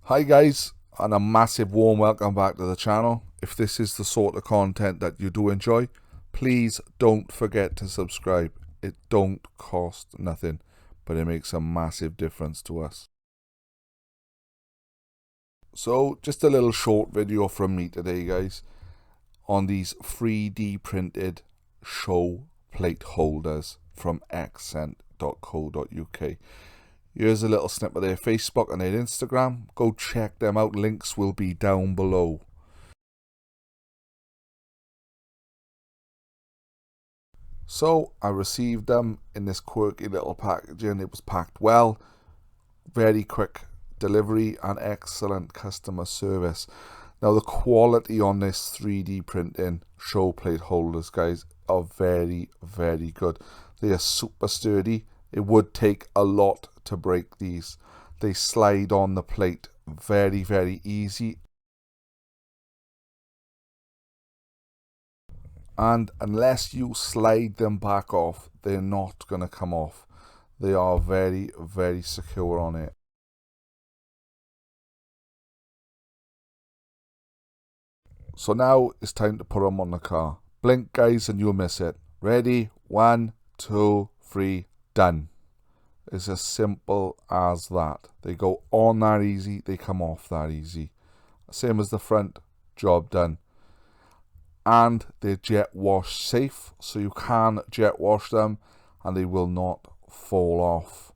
Hi guys, and a massive warm welcome back to the channel. If this is the sort of content that you do enjoy, please don't forget to subscribe. It don't cost nothing, but it makes a massive difference to us. So just a little short video from me today guys on these 3D printed show plate holders from XSCENT.co.uk. Here's a little snippet of their Facebook and their Instagram. Go check them out. Links will be down below. So I received them in this quirky little packaging. It was packed well, very quick delivery and excellent customer service. Now the quality on this 3D printing show plate holders guys are very good. They are super sturdy. It would take a lot to break these. They slide on the plate very easy, and unless you slide them back off, they're not going to come off. They are very secure on it. So now it's time to put them on the car. Blink guys and you'll miss it. Ready? 1, 2, 3, done. It's as simple as that. They go on that easy, they come off that easy. Same as the front, job done. And they're jet wash safe, so you can jet wash them and they will not fall off.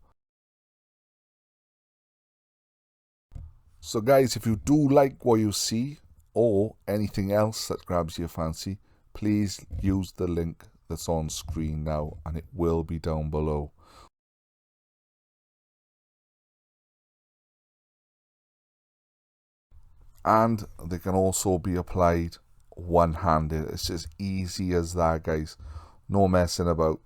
So guys, if you do like what you see or anything else that grabs your fancy, please use the link that's on screen now and it will be down below. And they can also be applied one-handed. It's as easy as that guys, no messing about.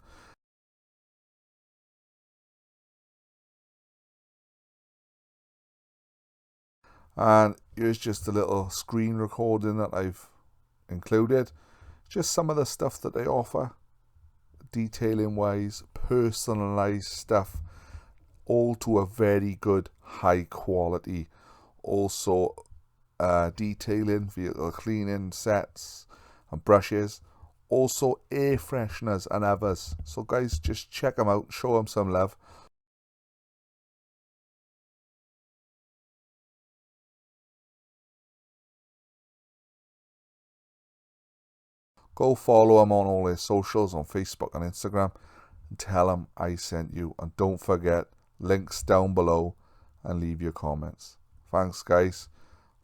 And here's just a little screen recording that I've included, just some of the stuff that they offer, detailing wise, personalized stuff, all to a very good high quality. Also detailing, vehicle cleaning sets and brushes, also air fresheners and others. So guys, just check them out, show them some love. Go follow them on all their socials on Facebook and Instagram and tell them I sent you. And don't forget, links down below and leave your comments. Thanks guys.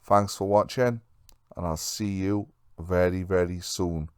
Thanks for watching and I'll see you very soon.